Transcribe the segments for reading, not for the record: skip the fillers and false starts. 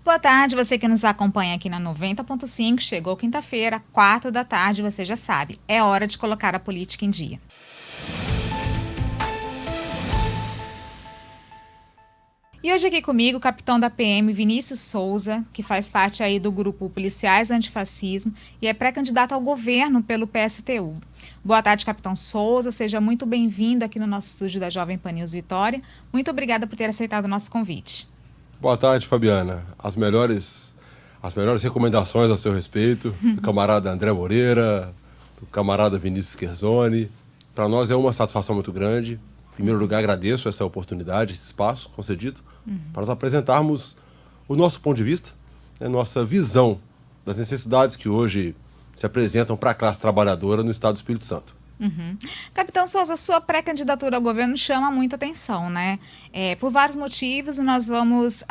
Boa tarde, você que nos acompanha aqui na 90.5. Chegou quinta-feira, 16h, você já sabe, é hora de colocar a política em dia. E hoje aqui comigo o capitão da PM, Vinícius Souza, que faz parte aí do grupo Policiais Antifascismo e é pré-candidato ao governo pelo PSTU. Boa tarde, capitão Souza, seja muito bem-vindo aqui no nosso estúdio da Jovem Pan News Vitória. Muito obrigada por ter aceitado o nosso convite. Boa tarde, Fabiana. As melhores recomendações a seu respeito, do camarada André Moreira, do camarada Vinícius Scherzoni. Para nós é uma satisfação muito grande. Em primeiro lugar, agradeço essa oportunidade, esse espaço concedido, para nós apresentarmos o nosso ponto de vista, a nossa visão das necessidades que hoje se apresentam para a classe trabalhadora no estado do Espírito Santo. Capitão Souza, sua pré-candidatura ao governo chama muita atenção, né? Por vários motivos, nós vamos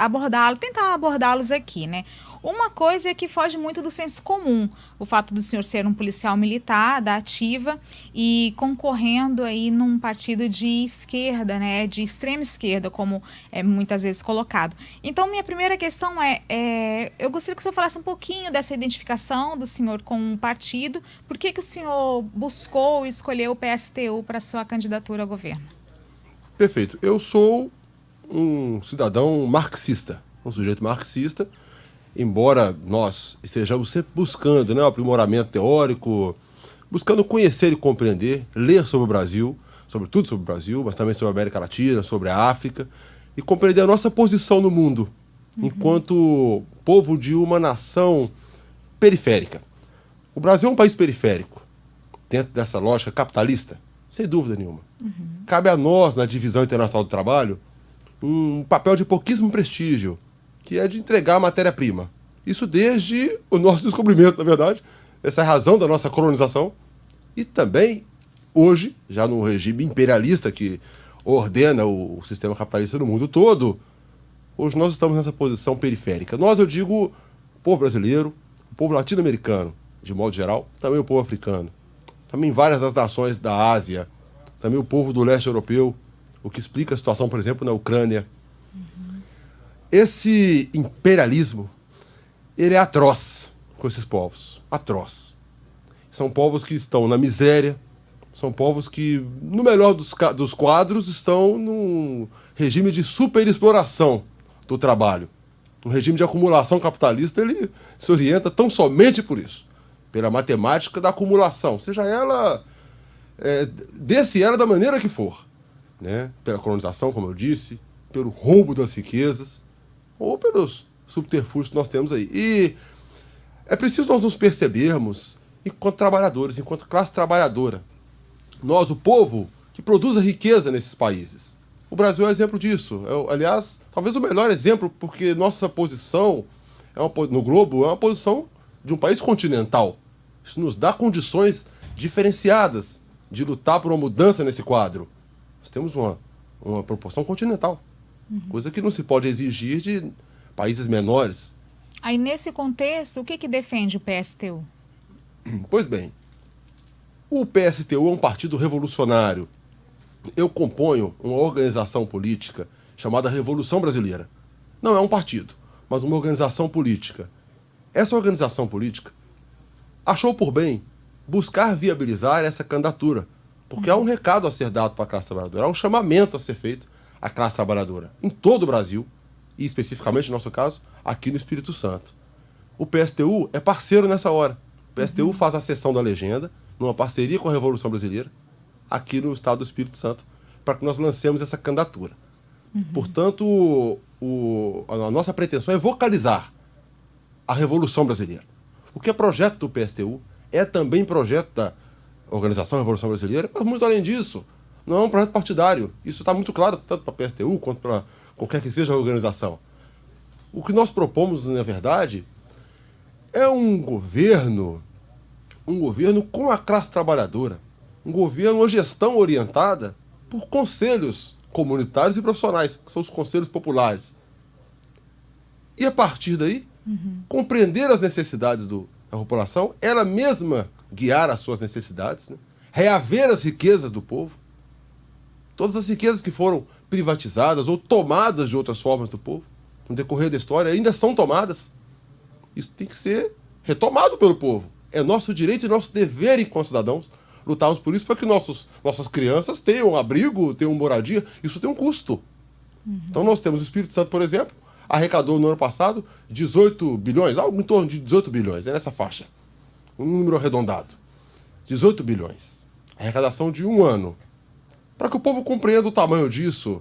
tentar abordá-los aqui, né? Uma coisa é que foge muito do senso comum, o fato do senhor ser um policial militar da ativa e concorrendo aí num partido de esquerda, né? De extrema esquerda, como é muitas vezes colocado. Então, minha primeira questão eu gostaria que o senhor falasse um pouquinho dessa identificação do senhor com o partido. Por que o senhor buscou e escolheu o PSTU para sua candidatura ao governo? Perfeito. Eu sou um cidadão marxista, um sujeito marxista, embora nós estejamos sempre buscando, né, o aprimoramento teórico, buscando conhecer e compreender, ler sobre o Brasil, sobretudo sobre o Brasil, mas também sobre a América Latina, sobre a África, e compreender a nossa posição no mundo, enquanto povo de uma nação periférica. O Brasil é um país periférico, dentro dessa lógica capitalista, sem dúvida nenhuma. Cabe a nós, na divisão internacional do trabalho, um papel de pouquíssimo prestígio, que é de entregar a matéria-prima. Isso desde o nosso descobrimento, na verdade. Essa é a razão da nossa colonização. E também, hoje, já no regime imperialista que ordena o sistema capitalista no mundo todo, hoje nós estamos nessa posição periférica. Nós, eu digo, o povo brasileiro, o povo latino-americano, de modo geral, também o povo africano, também várias das nações da Ásia, também o povo do leste europeu, o que explica a situação, por exemplo, na Ucrânia. Esse imperialismo, ele é atroz com esses povos, atroz. São povos que estão na miséria, são povos que, no melhor dos quadros, estão num regime de superexploração do trabalho. Um regime de acumulação capitalista, ele se orienta tão somente por isso, pela matemática da acumulação, seja ela, desse ela da maneira que for, né? Pela colonização, como eu disse, pelo roubo das riquezas, ou pelos subterfúgios que nós temos aí. E é preciso nós nos percebermos enquanto trabalhadores, enquanto classe trabalhadora. Nós, o povo que produz a riqueza nesses países. O Brasil é exemplo disso. Aliás, talvez o melhor exemplo, porque nossa posição no globo é uma posição de um país continental. Isso nos dá condições diferenciadas de lutar por uma mudança nesse quadro. Nós temos uma proporção continental. Coisa que não se pode exigir de países menores. Aí, nesse contexto, o que defende o PSTU? Pois bem, o PSTU é um partido revolucionário. Eu componho uma organização política chamada Revolução Brasileira. Não é um partido, mas uma organização política. Essa organização política achou por bem buscar viabilizar essa candidatura, porque há um recado a ser dado para a classe trabalhadora, há um chamamento a ser feito a classe trabalhadora em todo o Brasil, e especificamente, no nosso caso, aqui no Espírito Santo. O PSTU é parceiro nessa hora. O PSTU faz a sessão da legenda, numa parceria com a Revolução Brasileira, aqui no estado do Espírito Santo, para que nós lancemos essa candidatura. Portanto, a nossa pretensão é vocalizar a Revolução Brasileira. O que é projeto do PSTU é também projeto da Organização Revolução Brasileira, mas muito além disso, não é um projeto partidário. Isso está muito claro, tanto para a PSTU quanto para qualquer que seja a organização. O que nós propomos, na verdade, é um governo com a classe trabalhadora, um governo, uma gestão orientada por conselhos comunitários e profissionais, que são os conselhos populares. E a partir daí, compreender as necessidades da população, ela mesma guiar as suas necessidades, né? Reaver as riquezas do povo, todas as riquezas que foram privatizadas ou tomadas de outras formas do povo, no decorrer da história, ainda são tomadas. Isso tem que ser retomado pelo povo. É nosso direito e nosso dever enquanto cidadãos lutarmos por isso, para que nossas crianças tenham abrigo, tenham moradia. Isso tem um custo. Então nós temos o Espírito Santo, por exemplo, arrecadou no ano passado 18 bilhões, algo em torno de 18 bilhões, é nessa faixa. Um número arredondado. 18 bilhões. Arrecadação de um ano. Para que o povo compreenda o tamanho disso,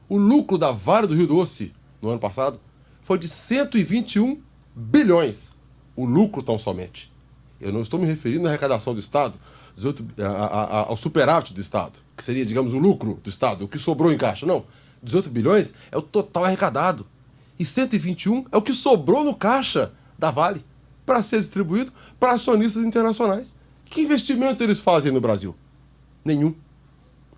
o lucro da Vale do Rio Doce, no ano passado, foi de 121 bilhões. O lucro tão somente. Eu não estou me referindo à arrecadação do Estado, ao superávit do Estado, que seria, digamos, o lucro do Estado, o que sobrou em caixa. Não. 18 bilhões é o total arrecadado. E 121 é o que sobrou no caixa da Vale para ser distribuído para acionistas internacionais. Que investimento eles fazem no Brasil? Nenhum.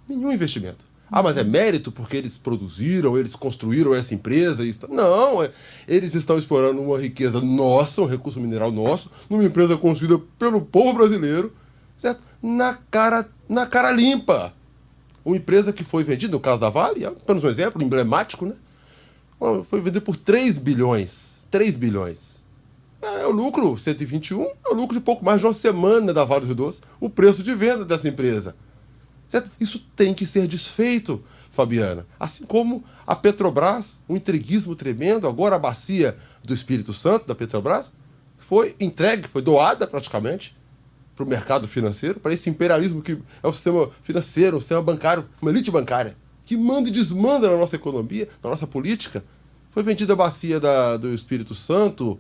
Nenhum investimento. Ah, mas é mérito porque eles produziram, eles construíram essa empresa? Não, eles estão explorando uma riqueza nossa, um recurso mineral nosso, numa empresa construída pelo povo brasileiro, certo? Na cara limpa. Uma empresa que foi vendida, no caso da Vale, apenas um exemplo emblemático, né? Foi vendida por 3 bilhões. 3 bilhões. É o lucro, 121, é o lucro de pouco mais de uma semana da Vale do Rio Doce, o preço de venda dessa empresa. Certo? Isso tem que ser desfeito, Fabiana. Assim como a Petrobras, um entreguismo tremendo, agora a bacia do Espírito Santo, da Petrobras, foi entregue, foi doada praticamente para o mercado financeiro, para esse imperialismo que é o sistema financeiro, o sistema bancário, uma elite bancária, que manda e desmanda na nossa economia, na nossa política. Foi vendida a bacia do Espírito Santo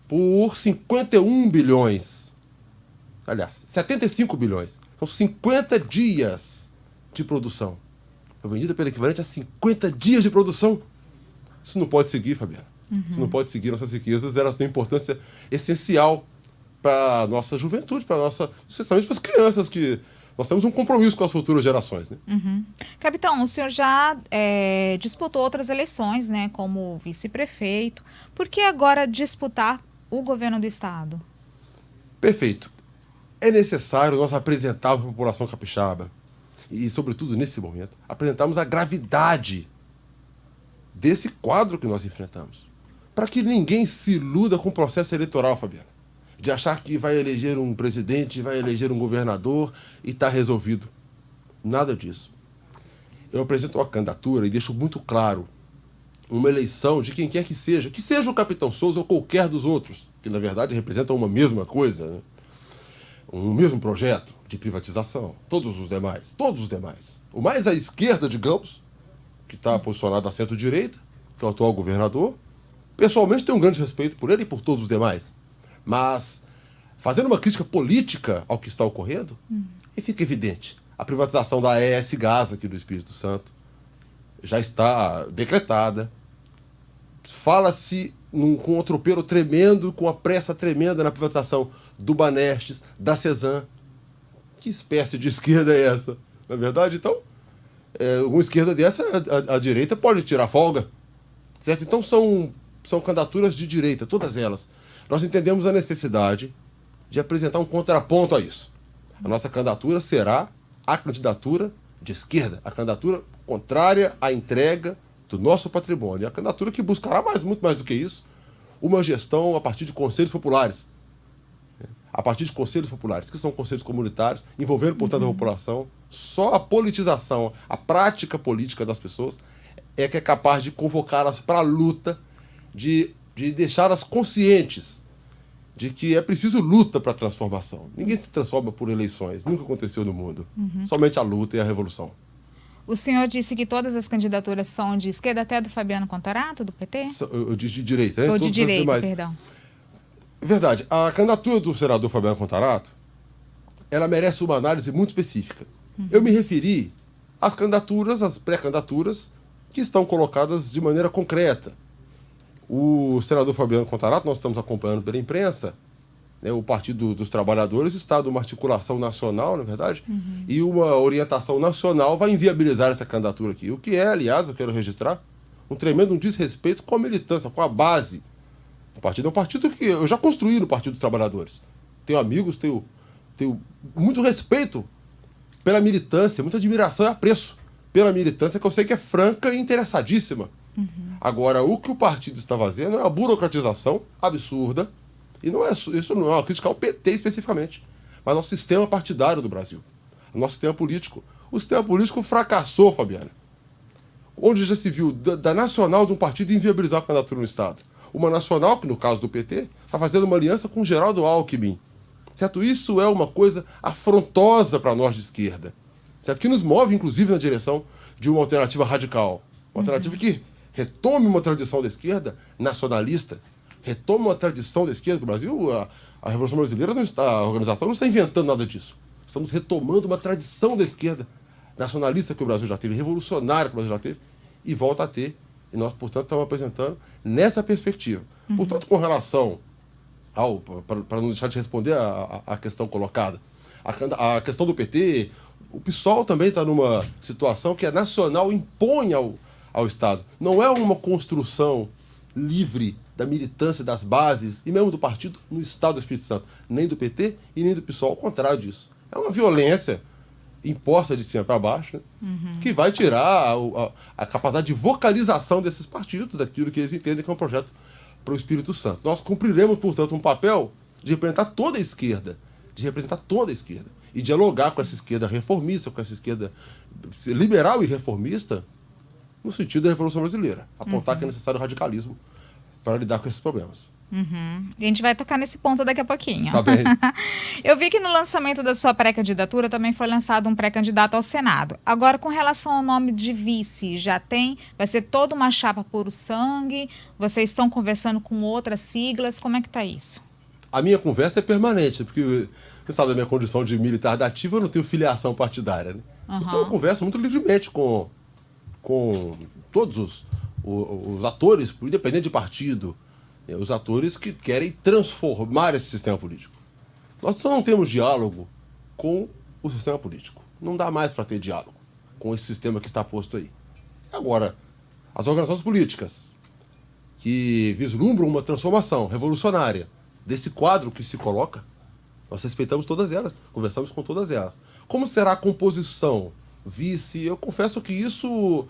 por 51 bilhões. Aliás, 75 bilhões. São 50 dias de produção. Foi vendida pelo equivalente a 50 dias de produção. Isso não pode seguir, Fabiana. Isso não pode seguir. Nossas riquezas, elas têm importância essencial para a nossa juventude, especialmente para as crianças, que nós temos um compromisso com as futuras gerações. Né? Capitão, o senhor já disputou outras eleições, né, como vice-prefeito. Por que agora disputar o governo do Estado? Perfeito. É necessário nós apresentarmos para a população capixaba, e sobretudo nesse momento, apresentarmos a gravidade desse quadro que nós enfrentamos. Para que ninguém se iluda com o processo eleitoral, Fabiana. De achar que vai eleger um presidente, vai eleger um governador e está resolvido. Nada disso. Eu apresento uma candidatura e deixo muito claro uma eleição de quem quer que seja o Capitão Souza ou qualquer dos outros, que na verdade representam uma mesma coisa, né? Um mesmo projeto de privatização, todos os demais. O mais à esquerda, digamos, que está posicionado à centro-direita, que é o atual governador, pessoalmente tenho um grande respeito por ele e por todos os demais. Mas, fazendo uma crítica política ao que está ocorrendo, e fica evidente, a privatização da AES Gás aqui do Espírito Santo já está decretada. Fala-se com um atropelo tremendo, com uma pressa tremenda na privatização do Banestes, da Cesan. Que espécie de esquerda é essa? Na verdade, então, uma esquerda dessa, a direita pode tirar folga. Certo? Então são candidaturas de direita, todas elas. Nós entendemos a necessidade de apresentar um contraponto a isso. A nossa candidatura será a candidatura de esquerda, a candidatura contrária à entrega do nosso patrimônio. A candidatura que buscará muito mais do que isso, uma gestão a partir de conselhos populares. A partir de conselhos populares, que são conselhos comunitários, envolvendo, portanto, a população. Só a politização, a prática política das pessoas é que é capaz de convocá-las para a luta, de deixá-las conscientes de que é preciso luta para a transformação. Ninguém se transforma por eleições, nunca aconteceu no mundo. Somente a luta e a revolução. O senhor disse que todas as candidaturas são de esquerda, até do Fabiano Contarato, do PT? Eu disse de direita, né? Ou de direita, perdão. Verdade. A candidatura do senador Fabiano Contarato, ela merece uma análise muito específica. Eu me referi às candidaturas, às pré-candidaturas, que estão colocadas de maneira concreta. O senador Fabiano Contarato, nós estamos acompanhando pela imprensa, né, o Partido dos Trabalhadores está numa articulação nacional, na verdade, e uma orientação nacional vai inviabilizar essa candidatura aqui. O que é, aliás, eu quero registrar, um tremendo desrespeito com a militância, com a base. O partido é um partido que eu já construí no Partido dos Trabalhadores. Tenho amigos, tenho muito respeito pela militância, muita admiração e apreço pela militância, que eu sei que é franca e interessadíssima Agora, o que o partido está fazendo é uma burocratização absurda, e não é isso não é uma crítica ao PT especificamente, mas ao sistema partidário do Brasil, ao nosso sistema político. O sistema político fracassou, Fabiana. Onde já se viu da nacional de um partido inviabilizar a candidatura no Estado. Uma nacional, que no caso do PT, está fazendo uma aliança com Geraldo Alckmin. Certo? Isso é uma coisa afrontosa para nós de esquerda. Certo? Que nos move, inclusive, na direção de uma alternativa radical. Uma alternativa que retome uma tradição da esquerda nacionalista, retome uma tradição da esquerda do Brasil. A Revolução Brasileira, não está, a organização não está inventando nada disso. Estamos retomando uma tradição da esquerda nacionalista que o Brasil já teve, revolucionária que o Brasil já teve, e volta a ter. E nós, portanto, estamos apresentando nessa perspectiva. Portanto, com relação ao... Para não deixar de responder a questão colocada, a questão do PT, o PSOL também está numa situação que a nacional impõe ao Estado. Não é uma construção livre da militância das bases e mesmo do partido no Estado do Espírito Santo, nem do PT e nem do PSOL, ao contrário disso. É uma violência imposta de cima para baixo, né, que vai tirar a capacidade de vocalização desses partidos, daquilo que eles entendem que é um projeto para o Espírito Santo. Nós cumpriremos, portanto, um papel de representar toda a esquerda, e dialogar com essa esquerda reformista, com essa esquerda liberal e reformista, no sentido da Revolução Brasileira. Apontar que é necessário radicalismo para lidar com esses problemas. E a gente vai tocar nesse ponto daqui a pouquinho. Tá bem. Eu vi que no lançamento da sua pré-candidatura também foi lançado um pré-candidato ao Senado. Agora, com relação ao nome de vice, já tem? Vai ser toda uma chapa puro sangue? Vocês estão conversando com outras siglas? Como é que está isso? A minha conversa é permanente, porque você sabe da minha condição de militar da ativa, eu não tenho filiação partidária, né? Então eu converso muito livremente com todos os atores, independente de partido, os atores que querem transformar esse sistema político. Nós só não temos diálogo com o sistema político. Não dá mais para ter diálogo com esse sistema que está posto aí. Agora, as organizações políticas que vislumbram uma transformação revolucionária desse quadro que se coloca, nós respeitamos todas elas, conversamos com todas elas. Como será a composição? Vice, eu confesso que isso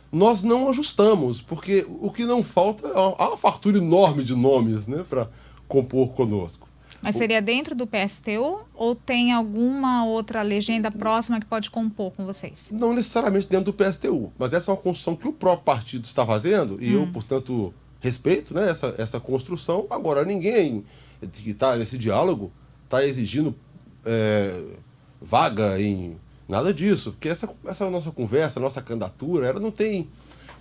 nós não ajustamos, porque o que não falta é uma fartura enorme de nomes, né, para compor conosco. Mas seria dentro do PSTU ou tem alguma outra legenda próxima que pode compor com vocês? Não necessariamente dentro do PSTU, mas essa é uma construção que o próprio partido está fazendo, e eu, portanto, respeito, né, essa construção. Agora, ninguém que está nesse diálogo está exigindo vaga em nada disso, porque essa nossa conversa, nossa candidatura, ela não tem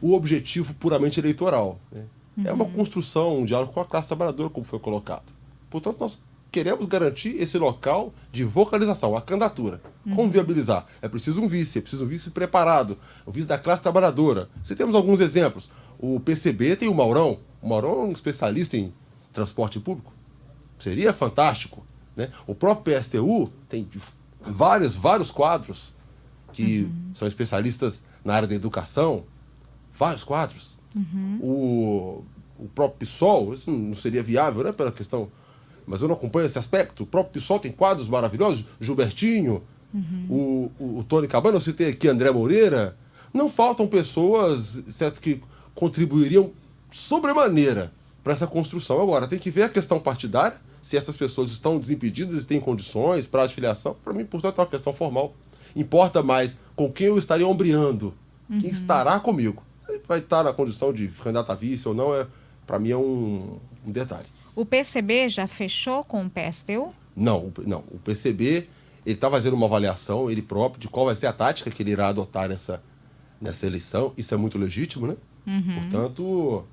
o objetivo puramente eleitoral, né? É uma construção, um diálogo com a classe trabalhadora, como foi colocado. Portanto, nós queremos garantir esse local de vocalização, a candidatura. Como viabilizar? É preciso um vice preparado, o vice da classe trabalhadora. Se temos alguns exemplos, o PCB tem o Maurão é um especialista em transporte público. Seria fantástico, né? O próprio PSTU tem vários quadros que são especialistas na área da educação, vários quadros. O próprio PSOL, isso não seria viável, né, pela questão, mas eu não acompanho esse aspecto. O próprio PSOL tem quadros maravilhosos, Gilbertinho, o Tony Cabana, eu citei aqui André Moreira. Não faltam pessoas, certo, que contribuiriam sobremaneira para essa construção. Agora, tem que ver a questão partidária, se essas pessoas estão desimpedidas e têm condições para a filiação. Para mim, portanto, é uma questão formal. Importa mais com quem eu estaria ombreando, quem estará comigo. Vai estar na condição de candidato a vice ou não, para mim é um detalhe. O PCB já fechou com o PSTU? Não. O PCB ele está fazendo uma avaliação, ele próprio, de qual vai ser a tática que ele irá adotar nessa eleição. Isso é muito legítimo, né? Portanto,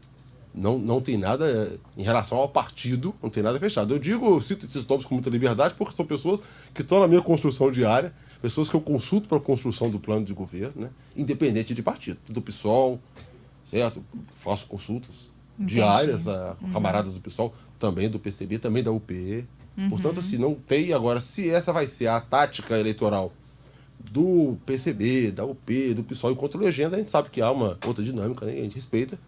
não tem nada em relação ao partido, não tem nada fechado. Eu cito esses nomes com muita liberdade porque são pessoas que estão na minha construção diária, pessoas que eu consulto para a construção do plano de governo, né? Independente de partido, do PSOL, certo? Faço consultas diárias a camaradas do PSOL, também do PCB, também da UP. Portanto, assim, não tem agora, se essa vai ser a tática eleitoral do PCB, da UP, do PSOL e contra a legenda, a gente sabe que há uma outra dinâmica, né? A gente respeita.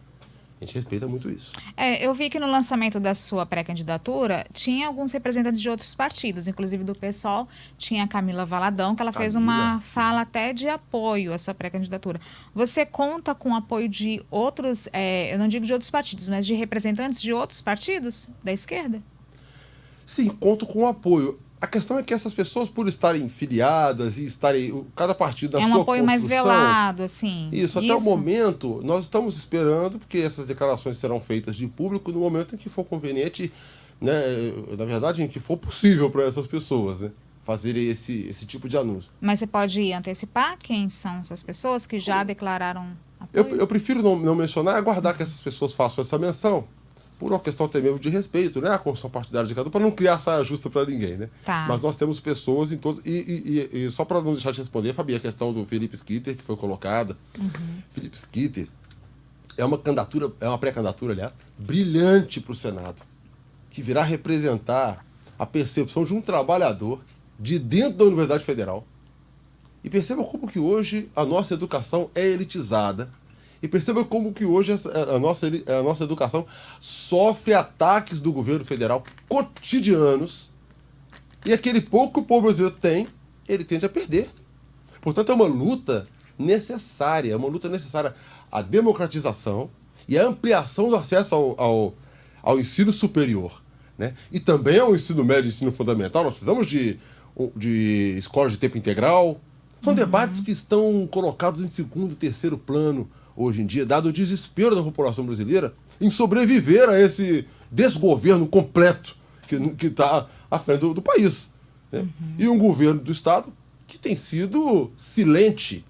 A gente respeita muito isso. Eu vi que no lançamento da sua pré-candidatura tinha alguns representantes de outros partidos, inclusive do PSOL, tinha a Camila Valadão, que ela fez uma fala até de apoio à sua pré-candidatura. Você conta com o apoio de outros, eu não digo de outros partidos, mas de representantes de outros partidos da esquerda? Sim, conto com o apoio. A questão é que essas pessoas, por estarem filiadas e estarem, cada partido na sua É um apoio mais construção, velado, assim. Isso, até o momento, nós estamos esperando, porque essas declarações serão feitas de público no momento em que for conveniente, né, na verdade, em que for possível para essas pessoas, né, fazerem esse tipo de anúncio. Mas você pode antecipar quem são essas pessoas que já declararam apoio? Eu prefiro não mencionar, aguardar que essas pessoas façam essa menção, por uma questão até mesmo de respeito, né, à construção partidária de cada um, para não criar saia justa para ninguém, né? Tá. Mas nós temos pessoas em todos... E só para não deixar de responder, Fabi, a questão do Felipe Schitter, que foi colocada. Felipe Schitter é uma pré-candidatura, aliás, brilhante para o Senado, que virá representar a percepção de um trabalhador de dentro da Universidade Federal. E perceba como que hoje a nossa educação é elitizada. E perceba como que hoje a nossa educação sofre ataques do governo federal cotidianos, e aquele pouco que o povo brasileiro tem, ele tende a perder. Portanto, é uma luta necessária, a democratização e a ampliação do acesso ao ensino superior, né? E também ao ensino médio e ensino fundamental. Nós precisamos de escolas de tempo integral. São debates que estão colocados em segundo e terceiro plano hoje em dia, dado o desespero da população brasileira em sobreviver a esse desgoverno completo que está à frente do país, né? E um governo do Estado que tem sido silente,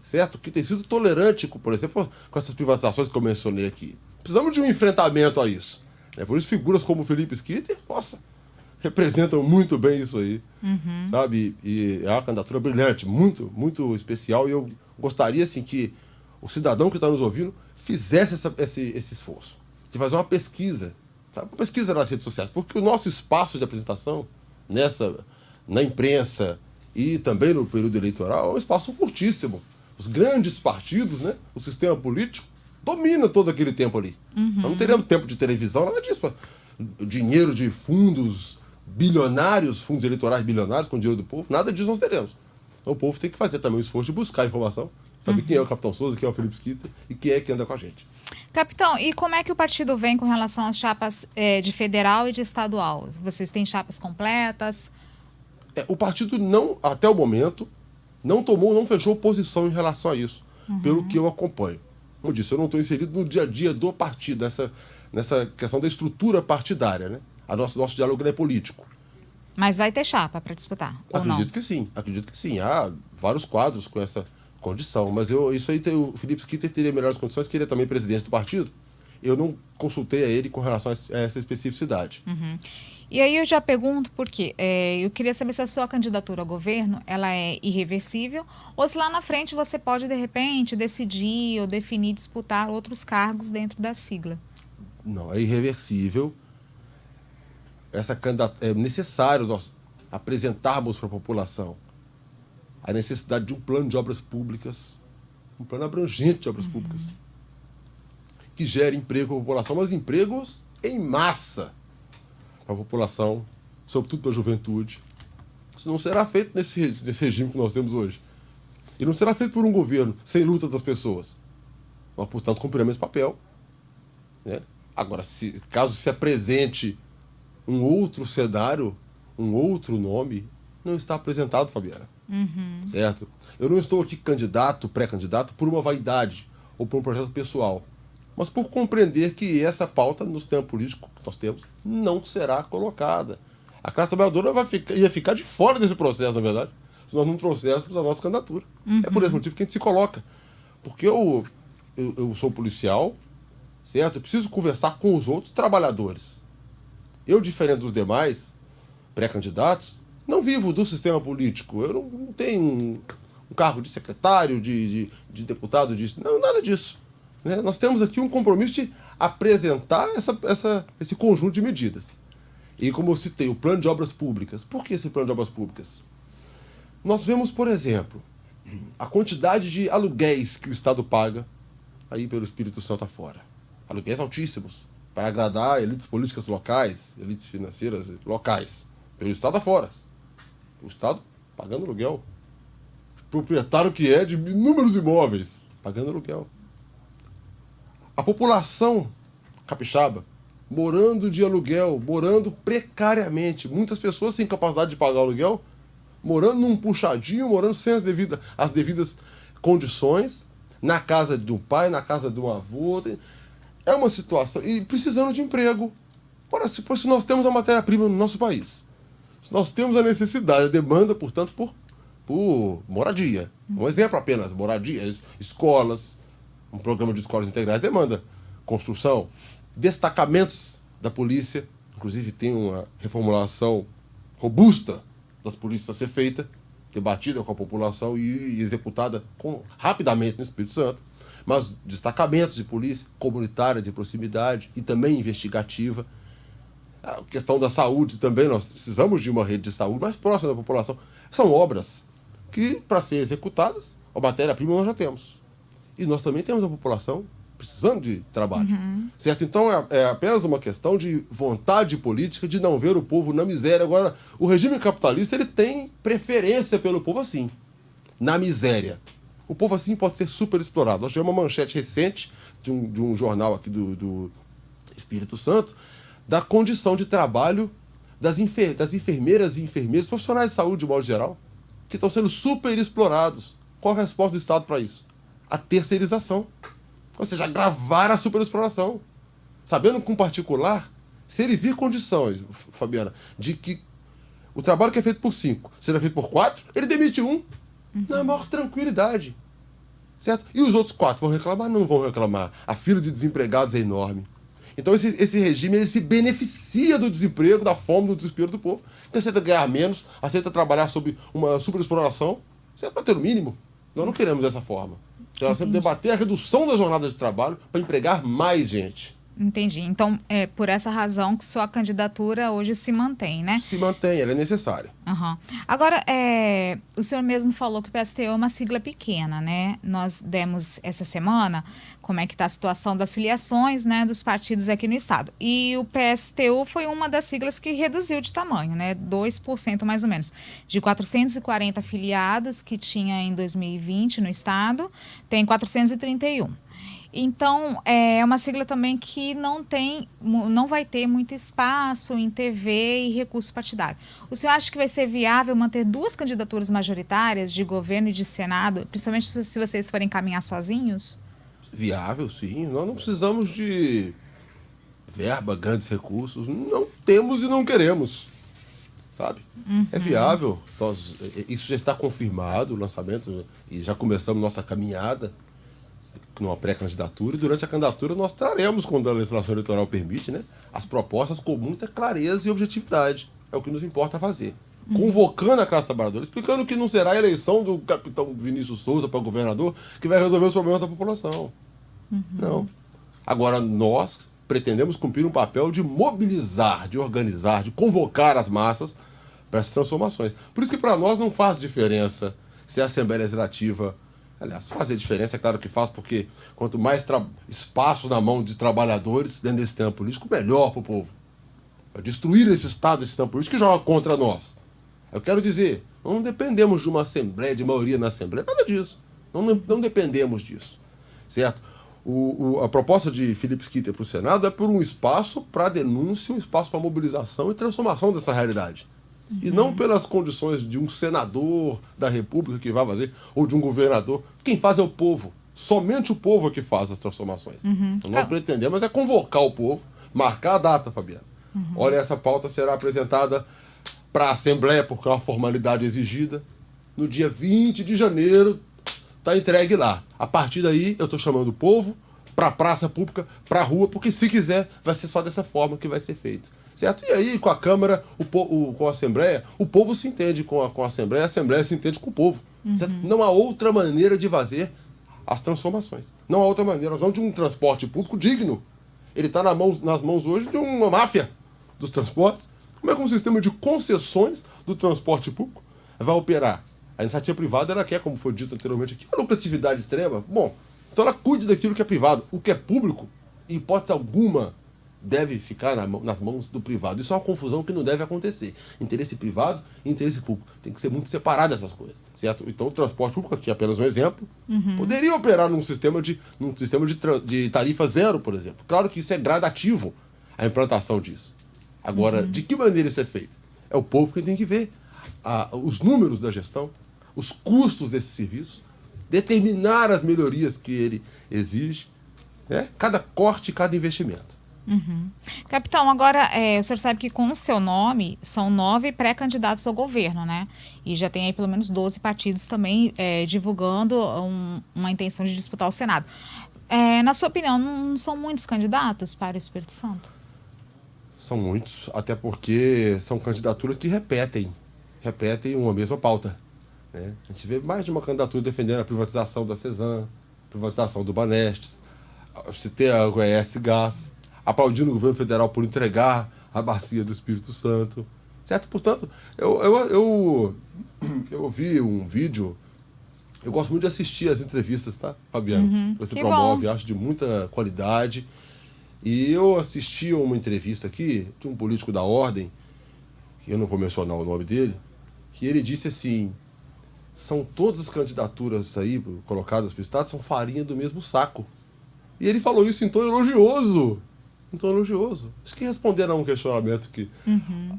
certo? Que tem sido tolerante, por exemplo, com essas privatizações que eu mencionei aqui. Precisamos de um enfrentamento a isso, né? Por isso, figuras como o Felipe Schitter, nossa, representam muito bem isso aí, sabe? E é uma candidatura brilhante, muito, muito especial, e eu gostaria, assim, que o cidadão que está nos ouvindo fizesse esse esforço de fazer uma pesquisa, sabe? Uma pesquisa nas redes sociais, porque o nosso espaço de apresentação na imprensa e também no período eleitoral é um espaço curtíssimo. Os grandes partidos, né, o sistema político, domina todo aquele tempo ali. Nós não teremos tempo de televisão, nada disso. Dinheiro de fundos bilionários, fundos eleitorais bilionários com dinheiro do povo, nada disso nós teremos. Então o povo tem que fazer também o esforço de buscar informação, saber quem é o Capitão Souza, quem é o Felipe Schitter e quem é que anda com a gente. Capitão, e como é que o partido vem com relação às chapas de federal e de estadual? Vocês têm chapas completas? O partido não, até o momento, não fechou posição em relação a isso, pelo que eu acompanho. Como eu disse, eu não estou inserido no dia a dia do partido, nessa questão da estrutura partidária, né? Nosso diálogo não é político. Mas vai ter chapa para disputar, ou não? Acredito que sim. Há vários quadros com essa condição, mas isso aí o Felipe Schitter teria melhores condições, que ele é também presidente do partido. Eu não consultei a ele com relação a essa especificidade. E aí eu já pergunto porque eu queria saber se a sua candidatura ao governo ela é irreversível ou se lá na frente você pode, de repente, decidir ou definir disputar outros cargos dentro da sigla. Não, é irreversível. É necessário nós apresentarmos para a população a necessidade de um plano de obras públicas, um plano abrangente de obras públicas, que gere emprego para a população, mas empregos em massa para a população, sobretudo para a juventude. Isso não será feito nesse regime que nós temos hoje. E não será feito por um governo sem luta das pessoas. Nós, portanto, cumpriremos esse papel, né? Agora, caso se apresente um outro cenário, um outro nome, não está apresentado, Fabiana. Certo? Eu não estou aqui pré-candidato, por uma vaidade ou por um projeto pessoal, mas por compreender que essa pauta no sistema político que nós temos não será colocada. A classe trabalhadora ia ficar de fora desse processo, na verdade, se nós não trouxéssemos a nossa candidatura. É por esse motivo que a gente se coloca. Porque eu sou policial, certo? Eu preciso conversar com os outros trabalhadores. Eu, diferente dos demais pré-candidatos, não vivo do sistema político. Eu não tenho um cargo de secretário, de deputado, não, nada disso. Né? Nós temos aqui um compromisso de apresentar esse conjunto de medidas. E como eu citei, o plano de obras públicas. Por que esse plano de obras públicas? Nós vemos, por exemplo, a quantidade de aluguéis que o Estado paga aí pelo Espírito Santo afora. aluguéis altíssimos, para agradar elites políticas locais, elites financeiras locais, pelo Estado afora. O Estado pagando aluguel. Proprietário que é de inúmeros imóveis, pagando aluguel. A população capixaba, morando de aluguel, morando precariamente. Muitas pessoas sem capacidade de pagar aluguel, morando num puxadinho, morando sem as devidas condições, na casa de um pai, na casa de um avô. É uma situação. E precisando de emprego. Ora, se nós temos a matéria-prima no nosso país, se nós temos a necessidade, a demanda, portanto, por moradia. Um exemplo apenas: moradia, escolas, um programa de escolas integrais demanda construção, destacamentos da polícia. Inclusive, tem uma reformulação robusta das polícias a ser feita, debatida com a população e executada rapidamente no Espírito Santo. Mas destacamentos de polícia comunitária, de proximidade e também investigativa. A questão da saúde também, nós precisamos de uma rede de saúde mais próxima da população. São obras que, para serem executadas, a matéria-prima nós já temos. E nós também temos a população precisando de trabalho. Certo? Então, é apenas uma questão de vontade política, de não ver o povo na miséria. Agora, o regime capitalista, ele tem preferência pelo povo assim, na miséria. O povo assim pode ser super explorado. Nós tivemos uma manchete recente de um jornal aqui do Espírito Santo, da condição de trabalho das enfermeiras e enfermeiros, profissionais de saúde de modo geral, que estão sendo super explorados. Qual a resposta do Estado para isso? A terceirização. Ou seja, agravar a superexploração. Sabendo que um particular, se ele vir condições, Fabiana, de que o trabalho que é feito por 5 seja feito por 4, ele demite um na maior tranquilidade. Certo? E os outros 4 vão reclamar? Não vão reclamar. A fila de desempregados é enorme. Então esse regime ele se beneficia do desemprego, da fome, do desespero do povo. Então aceita ganhar menos, aceita trabalhar sob uma superexploração, certo? Para ter o mínimo. Nós não queremos dessa forma. Nós temos que debater a redução da jornada de trabalho para empregar mais gente. Entendi. Então, é por essa razão que sua candidatura hoje se mantém, né? Se mantém, ela é necessária. Agora, o senhor mesmo falou que o PSTU é uma sigla pequena, né? Nós demos essa semana como é que está a situação das filiações, né, dos partidos aqui no estado. E o PSTU foi uma das siglas que reduziu de tamanho, né? 2% mais ou menos. De 440 filiados que tinha em 2020 no estado, tem 431. Então, é uma sigla também que não vai ter muito espaço em TV e recurso partidário. O senhor acha que vai ser viável manter 2 candidaturas majoritárias de governo e de Senado, principalmente se vocês forem caminhar sozinhos? Viável, sim. Nós não precisamos de verba, grandes recursos. Não temos e não queremos. Sabe? É viável. Isso já está confirmado, o lançamento, e já começamos nossa caminhada numa pré-candidatura, e durante a candidatura nós traremos, quando a legislação eleitoral permite, né, as propostas com muita clareza e objetividade. É o que nos importa fazer. Convocando a classe trabalhadora, explicando que não será a eleição do capitão Vinícius Souza para governador que vai resolver os problemas da população. Não. Agora, nós pretendemos cumprir um papel de mobilizar, de organizar, de convocar as massas para essas transformações. Por isso que para nós não faz diferença se a Assembleia Legislativa... Aliás, fazer diferença, é claro que faz, porque quanto mais espaço na mão de trabalhadores dentro desse sistema político, melhor para o povo. Para destruir esse Estado, esse sistema político que joga contra nós. Eu quero dizer, não dependemos de uma Assembleia, de maioria na Assembleia, nada disso. Não dependemos disso. Certo? A proposta de Felipe Schitter para o Senado é por um espaço para denúncia, um espaço para mobilização e transformação dessa realidade. E não pelas condições de um senador da República que vai fazer, ou de um governador. Quem faz é o povo. Somente o povo é que faz as transformações. Nós pretendemos é convocar o povo, marcar a data, Fabiana. Olha, essa pauta será apresentada para a Assembleia, porque é uma formalidade exigida. No dia 20 de janeiro, está entregue lá. A partir daí, eu estou chamando o povo para a praça pública, para a rua, porque se quiser, vai ser só dessa forma que vai ser feito. Certo? E aí, com a Câmara, com a Assembleia, o povo se entende com a Assembleia se entende com o povo. Certo? Não há outra maneira de fazer as transformações. Não há outra maneira. Nós vamos de um transporte público digno. Ele está nas mãos hoje de uma máfia dos transportes. Como é que um sistema de concessões do transporte público vai operar? A iniciativa privada, ela quer, como foi dito anteriormente aqui, uma lucratividade extrema. Bom, então ela cuide daquilo que é privado. O que é público, em hipótese alguma, deve ficar nas mãos do privado. Isso é uma confusão que não deve acontecer. Interesse privado e interesse público. Tem que ser muito separado essas coisas, certo? Então, o transporte público, aqui é apenas um exemplo, poderia operar num sistema de tarifa zero, por exemplo. Claro que isso é gradativo, a implantação disso. Agora, de que maneira isso é feito? É o povo que tem que ver os números da gestão, os custos desse serviço, determinar as melhorias que ele exige, né? Cada corte, cada investimento. Capitão, agora o senhor sabe que com o seu nome são 9 pré-candidatos ao governo, né? E já tem aí pelo menos 12 partidos também divulgando uma intenção de disputar o Senado. Na sua opinião, não são muitos candidatos para o Espírito Santo? São muitos, até porque são candidaturas que repetem uma mesma pauta, né? A gente vê mais de uma candidatura defendendo a privatização da Cesan, privatização do Banestes, se ter a Goiás Gás, aplaudindo o governo federal por entregar a bacia do Espírito Santo, certo? Portanto, eu vi um vídeo, eu gosto muito de assistir as entrevistas, tá, Fabiano? Você Que promove, bom. acho de muita qualidade. E eu assisti a uma entrevista aqui de um político da ordem, que eu não vou mencionar o nome dele, que ele disse assim, são todas as candidaturas aí colocadas para o Estado, são farinha do mesmo saco. E ele falou isso em tom elogioso. Acho que responderam a um questionamento que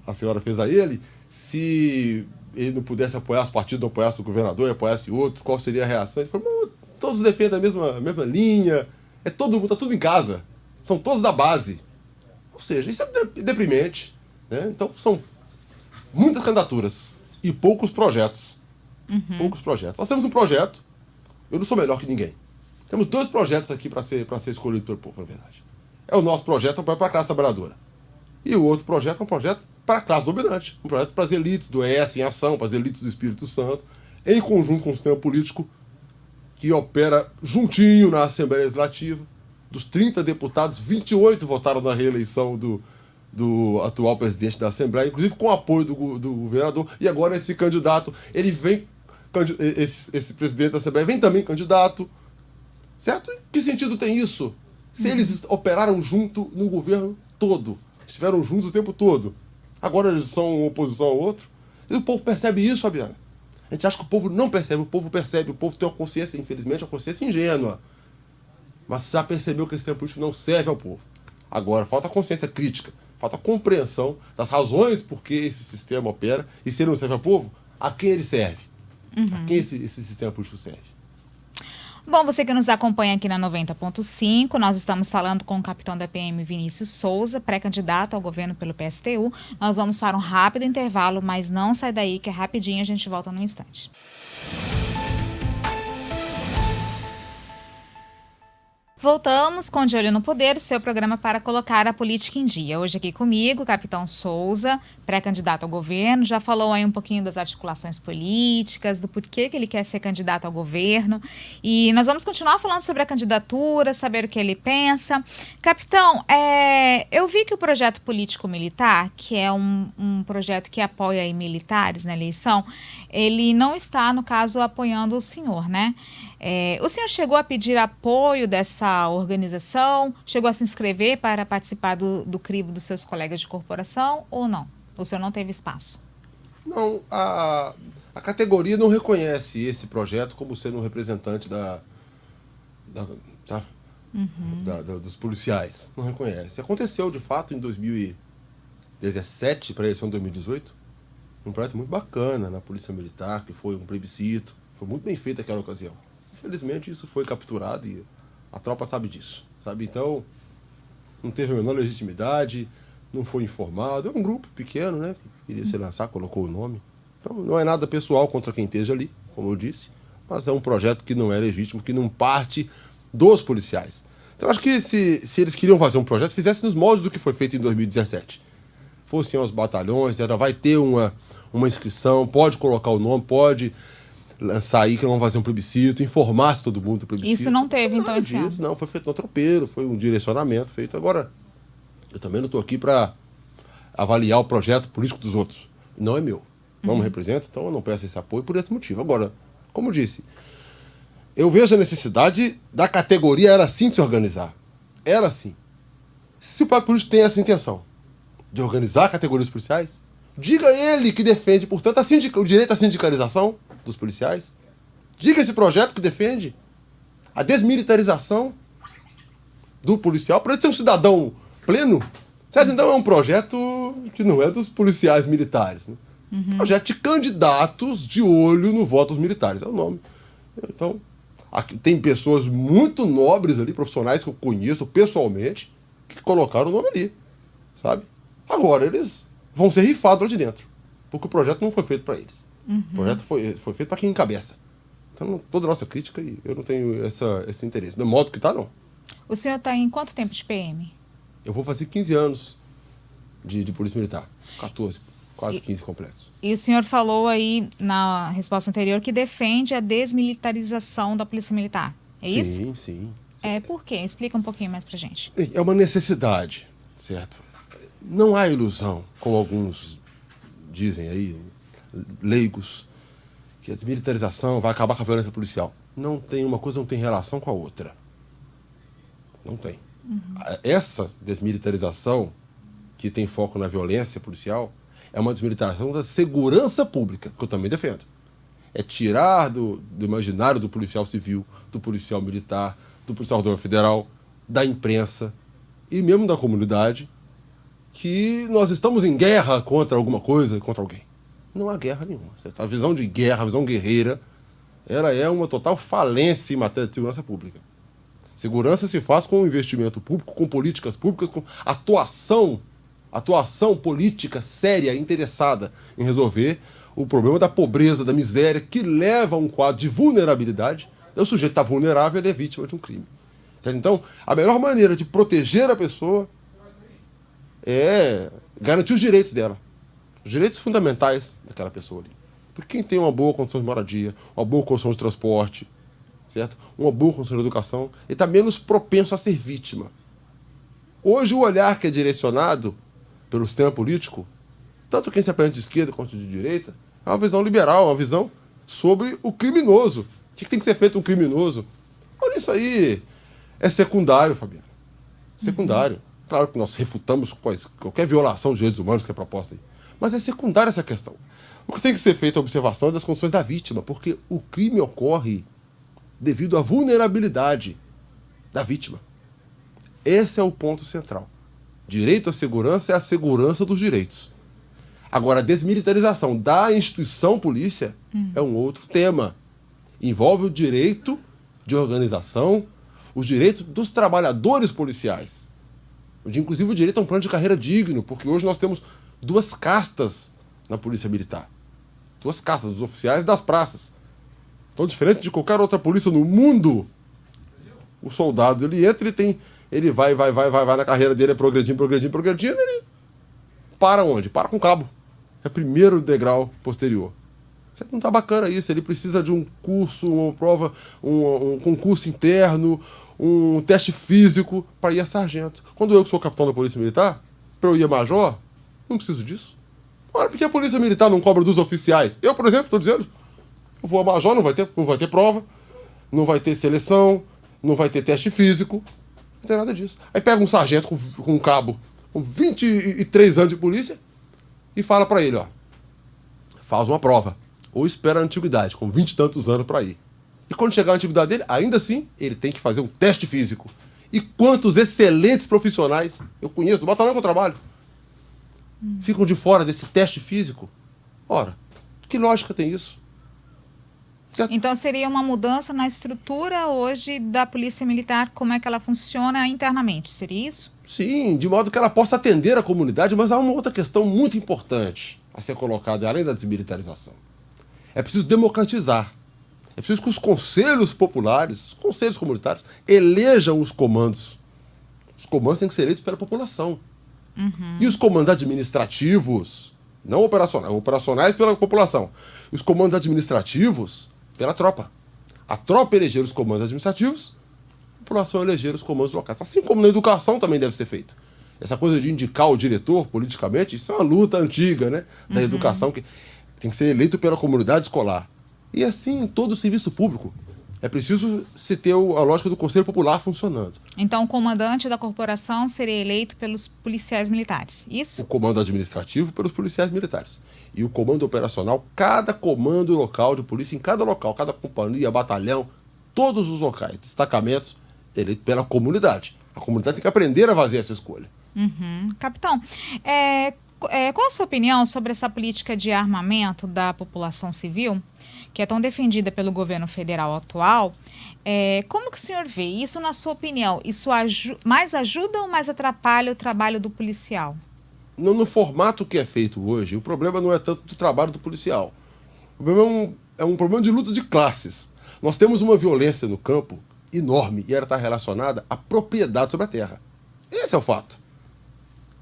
a senhora fez a ele, se ele não pudesse apoiar os partidos, não apoiasse o governador e apoiasse outro, qual seria a reação? Ele falou, todos defendem a mesma linha, tá tudo em casa, são todos da base. Ou seja, isso é deprimente, né? Então são muitas candidaturas e poucos projetos. Poucos projetos. Nós temos um projeto, eu não sou melhor que ninguém. Temos 2 projetos aqui para ser escolhido pelo povo, na verdade. É o nosso projeto para a classe trabalhadora. E o outro projeto é um projeto para a classe dominante. Um projeto para as elites do ES em ação, para as elites do Espírito Santo, em conjunto com o sistema político que opera juntinho na Assembleia Legislativa. Dos 30 deputados, 28 votaram na reeleição do atual presidente da Assembleia, inclusive com o apoio do governador. E agora esse candidato, ele vem, esse presidente da Assembleia vem também candidato. Certo? Que sentido tem isso? Se eles operaram junto no governo todo, estiveram juntos o tempo todo, agora eles são uma oposição ao outro, e o povo percebe isso, Fabiana. A gente acha que o povo não percebe, o povo percebe, o povo tem uma consciência, infelizmente, uma consciência ingênua. Mas já percebeu que esse sistema político não serve ao povo. Agora, falta consciência crítica, falta compreensão das razões por que esse sistema opera, e se ele não serve ao povo, a quem ele serve? A quem esse sistema político serve? Bom, você que nos acompanha aqui na 90.5, nós estamos falando com o capitão da PM Vinícius Souza, pré-candidato ao governo pelo PSTU. Nós vamos para um rápido intervalo, mas não sai daí que é rapidinho, a gente volta num instante. Voltamos com De Olho no Poder, seu programa para colocar a política em dia. Hoje aqui comigo, o capitão Souza, pré-candidato ao governo, já falou aí um pouquinho das articulações políticas, do porquê que ele quer ser candidato ao governo. E nós vamos continuar falando sobre a candidatura, saber o que ele pensa. Capitão, eu vi que o projeto político-militar, que é um projeto que apoia aí militares na eleição, ele não está, no caso, apoiando o senhor, né? O senhor chegou a pedir apoio dessa organização? Chegou a se inscrever para participar do crivo dos seus colegas de corporação ou não? O senhor não teve espaço? Não, a categoria não reconhece esse projeto como sendo um representante dos policiais. Não reconhece. Aconteceu, de fato, em 2017, para a eleição de 2018, um projeto muito bacana na Polícia Militar, que foi um plebiscito. Foi muito bem feito aquela ocasião. Infelizmente, isso foi capturado e a tropa sabe disso, sabe? Então, não teve a menor legitimidade, não foi informado. É um grupo pequeno, né? Que queria se lançar, colocou o nome. Então, não é nada pessoal contra quem esteja ali, como eu disse, mas é um projeto que não é legítimo, que não parte dos policiais. Então, acho que se eles queriam fazer um projeto, fizessem nos moldes do que foi feito em 2017. Fossem aos batalhões, vai ter uma inscrição, pode colocar o nome, pode lançar aí que vão fazer um plebiscito, informasse todo mundo do plebiscito. Isso não teve, então, esse ano? Não, foi feito no tropeiro, foi um direcionamento feito. Agora, eu também não estou aqui para avaliar o projeto político dos outros. Não é meu. Não me representa, então eu não peço esse apoio por esse motivo. Agora, como eu disse, eu vejo a necessidade da categoria ela sim se organizar. era assim. Se o partido político tem essa intenção de organizar categorias policiais, diga ele que defende, portanto, o direito à sindicalização dos policiais. Diga esse projeto que defende a desmilitarização do policial para ele ser um cidadão pleno. Certo? Então é um projeto que não é dos policiais militares, né? Projeto de candidatos de olho no voto dos militares, é o nome. Então, aqui tem pessoas muito nobres ali, profissionais que eu conheço pessoalmente, que colocaram o nome ali, sabe? Agora, eles vão ser rifados lá de dentro, porque o projeto não foi feito para eles. O projeto foi feito para quem encabeça. Então, toda a nossa crítica, e eu não tenho esse interesse. Do modo que está, não. O senhor está em quanto tempo de PM? Eu vou fazer 15 anos de Polícia Militar. 14, quase 15 completos. E o senhor falou aí na resposta anterior que defende a desmilitarização da Polícia Militar. É isso? Sim, sim. Por quê? Explica um pouquinho mais pra gente. É uma necessidade, certo? Não há ilusão, como alguns dizem aí, leigos, que a desmilitarização vai acabar com a violência policial. Não tem, uma coisa não tem relação com a outra. Não tem. Essa desmilitarização, que tem foco na violência policial, é uma desmilitarização da segurança pública, que eu também defendo. É tirar do imaginário do policial civil, do policial militar, do policial federal, da imprensa e mesmo da comunidade, que nós estamos em guerra contra alguma coisa, contra alguém. Não há guerra nenhuma. A visão de guerra, a visão guerreira, ela é uma total falência em matéria de segurança pública. Segurança se faz com investimento público, com políticas públicas, com atuação política séria, interessada em resolver o problema da pobreza, da miséria, que leva a um quadro de vulnerabilidade. O sujeito está vulnerável, ele é vítima de um crime. Certo? Então, a melhor maneira de proteger a pessoa é garantir os direitos dela. Os direitos fundamentais daquela pessoa ali. Porque quem tem uma boa condição de moradia, uma boa condição de transporte, certo? Uma boa condição de educação, ele está menos propenso a ser vítima. Hoje, o olhar que é direcionado pelo sistema político, tanto quem se apresenta de esquerda quanto de direita, é uma visão liberal, uma visão sobre o criminoso. O que tem que ser feito um criminoso? Olha, isso aí é secundário, Fabiano. Secundário. Claro que nós refutamos qualquer violação dos direitos humanos que é proposta aí. Mas é secundária essa questão. O que tem que ser feito é a observação das condições da vítima, porque o crime ocorre devido à vulnerabilidade da vítima. Esse é o ponto central. Direito à segurança é a segurança dos direitos. Agora, a desmilitarização da instituição polícia é um outro tema. Envolve o direito de organização, os direitos dos trabalhadores policiais. Inclusive o direito a um plano de carreira digno, porque hoje nós temos 2 castas na Polícia Militar. 2 castas, dos oficiais e das praças. Então, diferente de qualquer outra polícia no mundo, o soldado, ele entra, ele vai na carreira dele, progredindo, ele para onde? Para com o cabo. É o primeiro degrau posterior. Não está bacana isso, ele precisa de um curso, uma prova, um concurso interno, um teste físico para ir a sargento. Quando eu que sou capitão da Polícia Militar, para eu ir a major, não preciso disso. Ora, porque a Polícia Militar não cobra dos oficiais? Eu, por exemplo, estou dizendo, eu vou a major, não vai ter prova, não vai ter seleção, não vai ter teste físico, não tem nada disso. Aí pega um sargento com um cabo, com 23 anos de polícia, e fala para ele, ó, faz uma prova. Ou espera a antiguidade, com 20 e tantos anos para ir. E quando chegar a antiguidade dele, ainda assim, ele tem que fazer um teste físico. E quantos excelentes profissionais eu conheço do batalhão que eu trabalho ficam de fora desse teste físico? Ora, que lógica tem isso? Certo? Então seria uma mudança na estrutura hoje da Polícia Militar, como é que ela funciona internamente, seria isso? Sim, de modo que ela possa atender a comunidade, mas há uma outra questão muito importante a ser colocada, além da desmilitarização. É preciso democratizar. É preciso que os conselhos populares, os conselhos comunitários, elejam os comandos. Os comandos têm que ser eleitos pela população. E os comandos administrativos, não operacionais, operacionais pela população. E os comandos administrativos pela tropa. A tropa eleger os comandos administrativos, a população eleger os comandos locais. Assim como na educação também deve ser feito. Essa coisa de indicar o diretor politicamente, isso é uma luta antiga, né, da educação, que tem que ser eleito pela comunidade escolar. E assim em todo o serviço público. É preciso se ter a lógica do Conselho Popular funcionando. Então, o comandante da corporação seria eleito pelos policiais militares, isso? O comando administrativo pelos policiais militares. E o comando operacional, cada comando local de polícia, em cada local, cada companhia, batalhão, todos os locais, destacamentos, eleito pela comunidade. A comunidade tem que aprender a fazer essa escolha. Capitão, qual a sua opinião sobre essa política de armamento da população civil, que é tão defendida pelo governo federal atual? Como que o senhor vê isso, na sua opinião? Isso mais ajuda ou mais atrapalha o trabalho do policial? No formato que é feito hoje, o problema não é tanto do trabalho do policial. O problema é um problema de luta de classes. Nós temos uma violência no campo enorme e ela está relacionada à propriedade sobre a terra. Esse é o fato.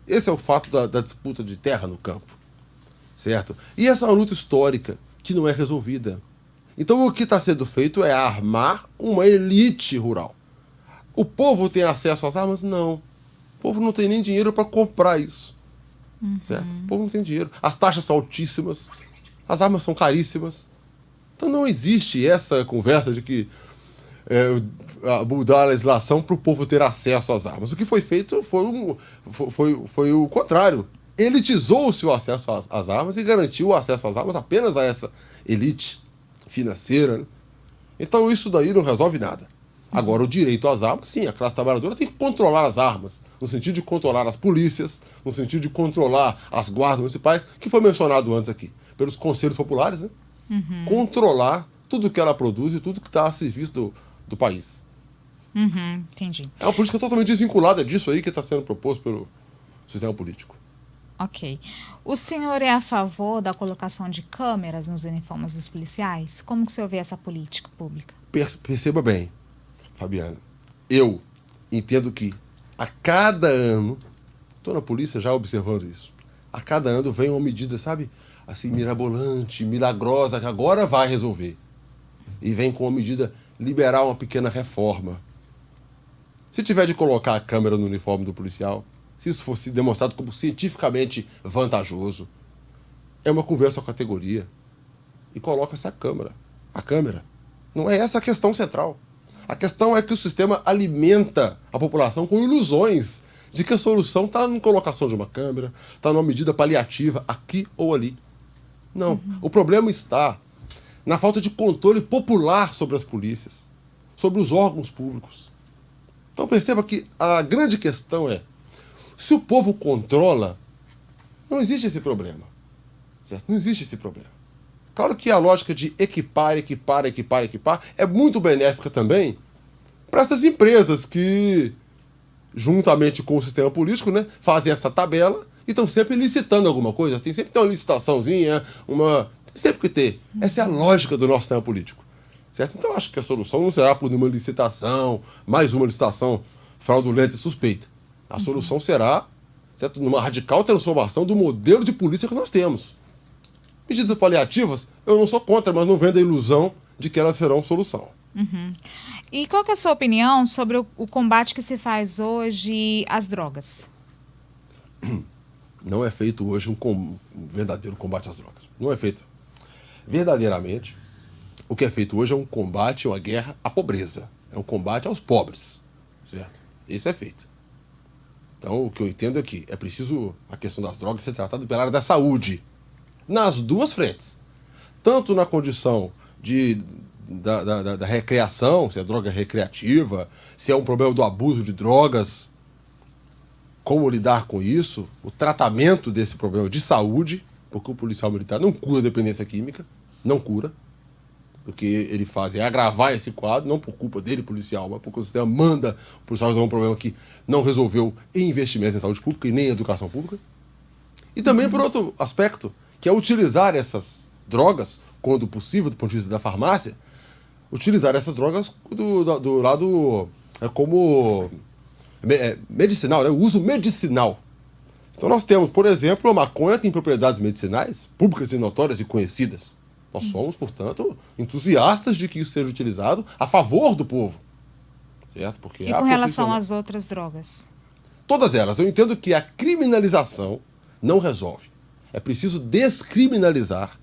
Esse é o fato da disputa de terra no campo, certo? E essa é uma luta histórica que não é resolvida. Então o que está sendo feito é armar uma elite rural. O povo tem acesso às armas? Não. O povo não tem nem dinheiro para comprar isso, certo? O povo não tem dinheiro. As taxas são altíssimas, as armas são caríssimas. Então não existe essa conversa de que mudar a legislação para o povo ter acesso às armas. O que foi feito foi o contrário. Elitizou-se o acesso às armas e garantiu o acesso às armas apenas a essa elite financeira, né? Então isso daí não resolve nada. Agora, o direito às armas, sim, a classe trabalhadora tem que controlar as armas, no sentido de controlar as polícias, no sentido de controlar as guardas municipais, que foi mencionado antes aqui, pelos conselhos populares, né? Controlar tudo que ela produz e tudo que está a serviço do país. Entendi. É uma política totalmente desvinculada disso aí que está sendo proposto pelo sistema político. Ok. O senhor é a favor da colocação de câmeras nos uniformes dos policiais? Como que o senhor vê essa política pública? Perceba bem, Fabiana, eu entendo que a cada ano, estou na polícia já observando isso, a cada ano vem uma medida, sabe, assim, mirabolante, milagrosa, que agora vai resolver. E vem com uma medida liberar uma pequena reforma. Se tiver de colocar a câmera no uniforme do policial, se isso fosse demonstrado como cientificamente vantajoso, é uma conversa com a categoria e coloca essa câmera. A câmera. Não é essa a questão central. A questão é que o sistema alimenta a população com ilusões de que a solução está na colocação de uma câmera, está numa medida paliativa aqui ou ali. Não. O problema está na falta de controle popular sobre as polícias, sobre os órgãos públicos. Então perceba que a grande questão é, se o povo controla, não existe esse problema, certo? Não existe esse problema. Claro que a lógica de equipar é muito benéfica também para essas empresas que, juntamente com o sistema político, né, fazem essa tabela e estão sempre licitando alguma coisa. Tem sempre uma licitaçãozinha, sempre que ter. Essa é a lógica do nosso sistema político, certo? Então acho que a solução não será por uma licitação, mais uma licitação fraudulenta e suspeita. A solução será, certo, numa radical transformação do modelo de polícia que nós temos. Medidas paliativas, eu não sou contra, mas não vendo a ilusão de que elas serão solução. E qual que é a sua opinião sobre o combate que se faz hoje às drogas? Não é feito hoje um verdadeiro combate às drogas. Não é feito. Verdadeiramente, o que é feito hoje é um combate, uma guerra à pobreza. É um combate aos pobres, certo? Isso é feito. Então, o que eu entendo é que é preciso a questão das drogas ser tratada pela área da saúde, nas duas frentes. Tanto na condição da recreação, se é droga recreativa, se é um problema do abuso de drogas, como lidar com isso, o tratamento desse problema de saúde, porque o policial militar não cura a dependência química, não cura. O que ele faz é agravar esse quadro, não por culpa dele, policial, mas porque o sistema manda o policial resolver um problema que não resolveu em investimentos em saúde pública e nem em educação pública. E também por outro aspecto, que é utilizar essas drogas, quando possível, do ponto de vista da farmácia, utilizar essas drogas do lado como medicinal, né? O uso medicinal. Então nós temos, por exemplo, a maconha tem propriedades medicinais, públicas e notórias e conhecidas. Nós somos, portanto, entusiastas de que isso seja utilizado a favor do povo. Certo? Porque e com relação às outras drogas? Todas elas. Eu entendo que a criminalização não resolve. É preciso descriminalizar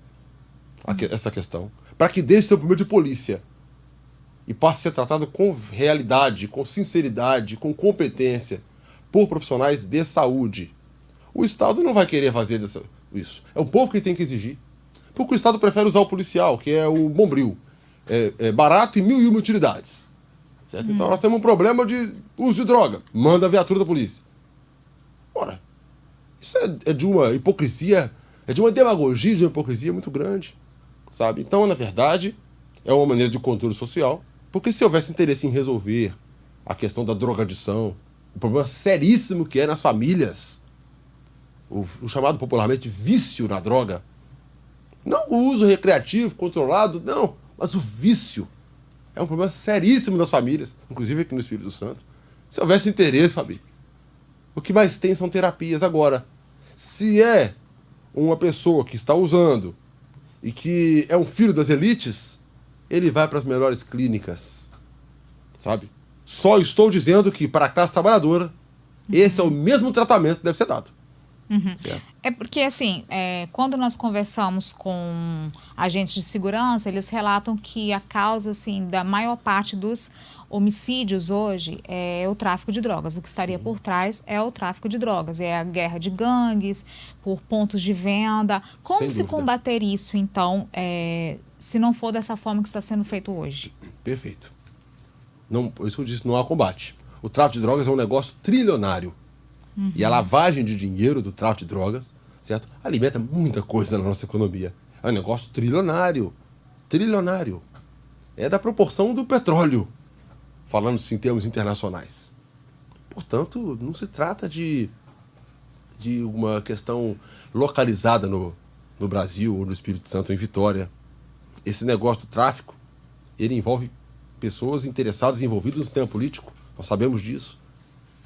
essa questão para que deixe ser um problema de polícia. e passe a ser tratado com realidade, com sinceridade, com competência, por profissionais de saúde. O Estado não vai querer fazer isso. É o povo que tem que exigir. Porque o Estado prefere usar o policial, que é o bombril. É barato e mil e uma utilidades. Certo? Então nós temos um problema de uso de droga. Manda a viatura da polícia. Ora, isso é de uma hipocrisia, é de uma demagogia, de uma hipocrisia muito grande. Sabe? Então, na verdade, é uma maneira de controle social. Porque se houvesse interesse em resolver a questão da drogadição, o problema seríssimo que é nas famílias, o chamado popularmente vício na droga, não o uso recreativo, controlado, não, mas o vício é um problema seríssimo das famílias, inclusive aqui no Espírito Santo. Se houvesse interesse, Fabi, o que mais tem são terapias. Agora, se é uma pessoa que está usando e que é um filho das elites, ele vai para as melhores clínicas, sabe? Só estou dizendo que para a classe trabalhadora, esse é o mesmo tratamento que deve ser dado. É porque, assim, quando nós conversamos com agentes de segurança, eles relatam que a causa, assim, da maior parte dos homicídios hoje é o tráfico de drogas. O que estaria por trás é o tráfico de drogas, é a guerra de gangues, por pontos de venda. Como Sem se dúvida. combater isso, então, se não for dessa forma que está sendo feito hoje? Perfeito. Não, por isso que eu disse, não há combate. O tráfico de drogas é um negócio trilionário. E a lavagem de dinheiro do tráfico de drogas, certo, alimenta muita coisa na nossa economia. É um negócio trilionário. Trilionário. É da proporção do petróleo, falando-se em termos internacionais. Portanto, não se trata de uma questão localizada no Brasil, ou no Espírito Santo, ou em Vitória. Esse negócio do tráfico, ele envolve pessoas interessadas, envolvidas no sistema político. Nós sabemos disso.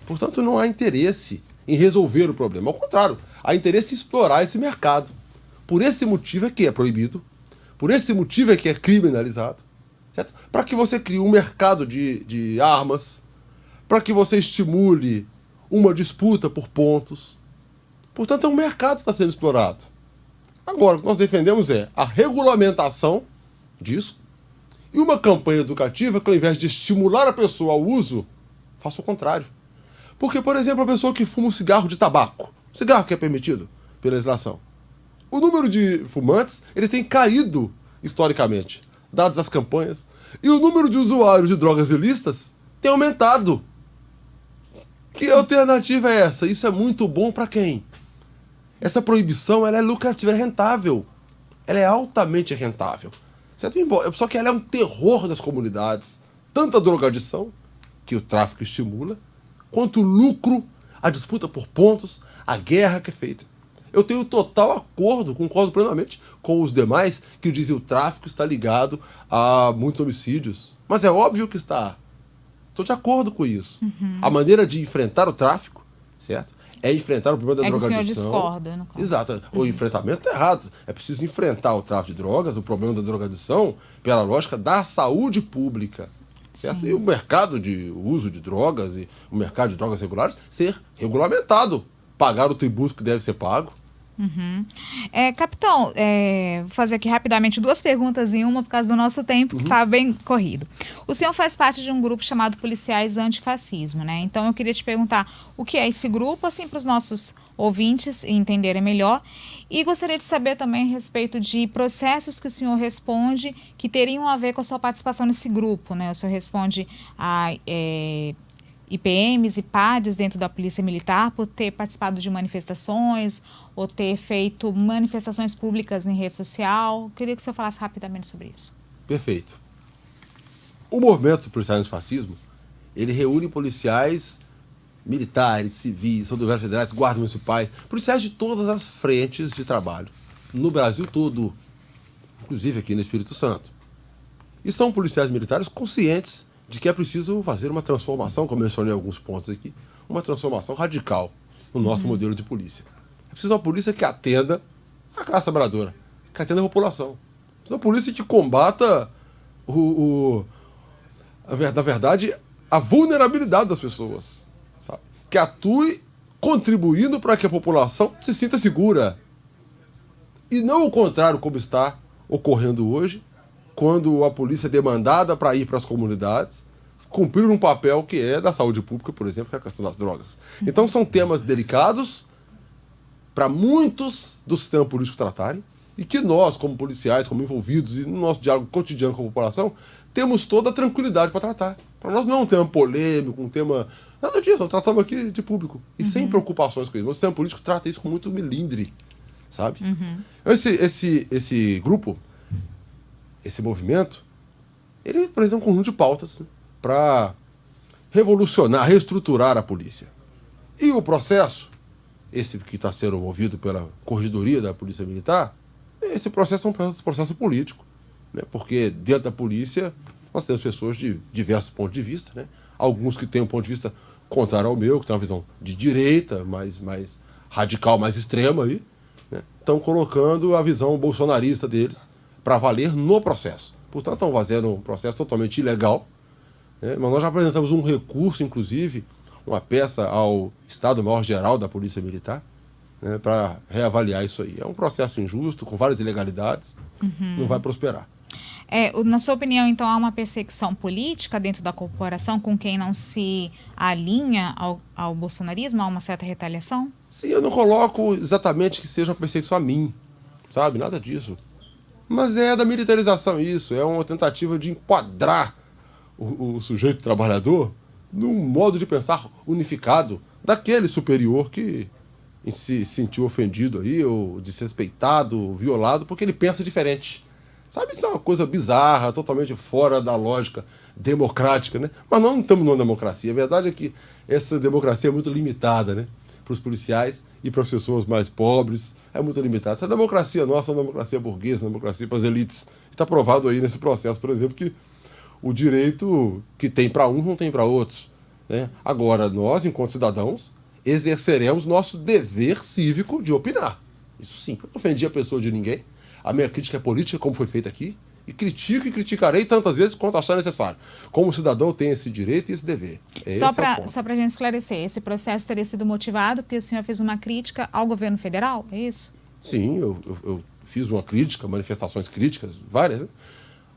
Portanto, não há interesse em resolver o problema. Ao contrário, há interesse em explorar esse mercado. Por esse motivo é que é proibido. Por esse motivo é que é criminalizado. Certo? Para que você crie um mercado de armas, para que você estimule uma disputa por pontos. Portanto, é um mercado que está sendo explorado. Agora, o que nós defendemos é a regulamentação disso e uma campanha educativa que, ao invés de estimular a pessoa ao uso, faça o contrário. Porque, por exemplo, a pessoa que fuma um cigarro de tabaco, cigarro que é permitido pela legislação, o número de fumantes ele tem caído historicamente, dadas as campanhas, e o número de usuários de drogas ilícitas tem aumentado. Que alternativa é essa? Isso é muito bom para quem? Essa proibição ela é lucrativa, ela é rentável. Ela é altamente rentável. Certo? Só que ela é um terror das comunidades. Tanto a drogadição, que o tráfico estimula, quanto o lucro, a disputa por pontos, a guerra que é feita. Eu tenho total acordo, concordo plenamente com os demais que dizem que o tráfico está ligado a muitos homicídios. Mas é óbvio que está. Estou de acordo com isso. A maneira de enfrentar o tráfico, certo? É enfrentar o problema da drogadição. É que o senhor discorda, no caso. Exato. O enfrentamento é errado. É preciso enfrentar o tráfico de drogas, o problema da drogadição, pela lógica da saúde pública. Certo? E o mercado de uso de drogas e o mercado de drogas regulares ser regulamentado. Pagar o tributo que deve ser pago. Capitão, vou fazer aqui rapidamente 2 perguntas em uma por causa do nosso tempo, que está bem corrido. O senhor faz parte de um grupo chamado Policiais Antifascismo, né? Então eu queria te perguntar o que é esse grupo, assim, para os nossos ouvintes entenderem melhor. E gostaria de saber também a respeito de processos que o senhor responde que teriam a ver com a sua participação nesse grupo, né? O senhor responde a IPMs e PADs dentro da Polícia Militar por ter participado de manifestações ou ter feito manifestações públicas em rede social. Queria que o senhor falasse rapidamente sobre isso. Perfeito. O movimento Policiais Antifascismo, ele reúne policiais militares, civis, rodoviários federais, guardas municipais, policiais de todas as frentes de trabalho, no Brasil todo, inclusive aqui no Espírito Santo. E são policiais militares conscientes de que é preciso fazer uma transformação, como eu mencionei alguns pontos aqui, uma transformação radical no nosso modelo de polícia. É preciso uma polícia que atenda a classe trabalhadora, que atenda a população. É preciso uma polícia que combata, na verdade, a vulnerabilidade das pessoas. Sabe? Que atue contribuindo para que a população se sinta segura. E não o contrário, como está ocorrendo hoje, quando a polícia é demandada para ir para as comunidades, cumprir um papel que é da saúde pública, por exemplo, que é a questão das drogas. Então são temas delicados para muitos do sistema político tratarem e que nós, como policiais, como envolvidos e no nosso diálogo cotidiano com a população, temos toda a tranquilidade para tratar. Para nós não é um tema polêmico, um tema... Nada disso, nós tratamos aqui de público e sem preocupações com isso. O sistema político trata isso com muito melindre, sabe? Esse grupo, esse movimento, ele apresenta um conjunto de pautas, né, para revolucionar, reestruturar a polícia. E o processo, esse que está sendo movido pela Corregedoria da Polícia Militar, esse processo é um processo político, né? Porque dentro da polícia nós temos pessoas de diversos pontos de vista, né? Alguns que têm um ponto de vista contrário ao meu, que tem uma visão de direita, mais radical, mais extrema aí, né? Estão colocando a visão bolsonarista deles para valer no processo. Portanto, estão fazendo um processo totalmente ilegal, né? Mas nós já apresentamos um recurso, inclusive, uma peça ao Estado-Maior-Geral da Polícia Militar, né, para reavaliar isso aí. É um processo injusto, com várias ilegalidades, não vai prosperar. Na sua opinião, então, há uma perseguição política dentro da corporação com quem não se alinha ao bolsonarismo? Há uma certa retaliação? Sim, eu não coloco exatamente que seja uma perseguição a mim, sabe? Nada disso. Mas é da militarização isso, é uma tentativa de enquadrar o sujeito trabalhador num modo de pensar unificado daquele superior que se sentiu ofendido aí, ou desrespeitado, violado, porque ele pensa diferente. Sabe, isso é uma coisa bizarra, totalmente fora da lógica democrática, né? Mas nós não estamos numa democracia. A verdade é que essa democracia é muito limitada, né? Para os policiais e para as pessoas mais pobres, é muito limitada. Essa democracia nossa é uma democracia burguesa, uma democracia para as elites. Está provado aí nesse processo, por exemplo, que o direito que tem para uns não tem para outros, né? Agora, nós, enquanto cidadãos, exerceremos nosso dever cívico de opinar. Isso sim, eu não ofendi a pessoa de ninguém. A minha crítica é política, como foi feita aqui, e critico e criticarei tantas vezes quanto achar necessário. Como cidadão, tem esse direito e esse dever. Só para a gente esclarecer, esse processo teria sido motivado porque o senhor fez uma crítica ao governo federal, é isso? Sim, eu fiz uma crítica, manifestações críticas, várias, né,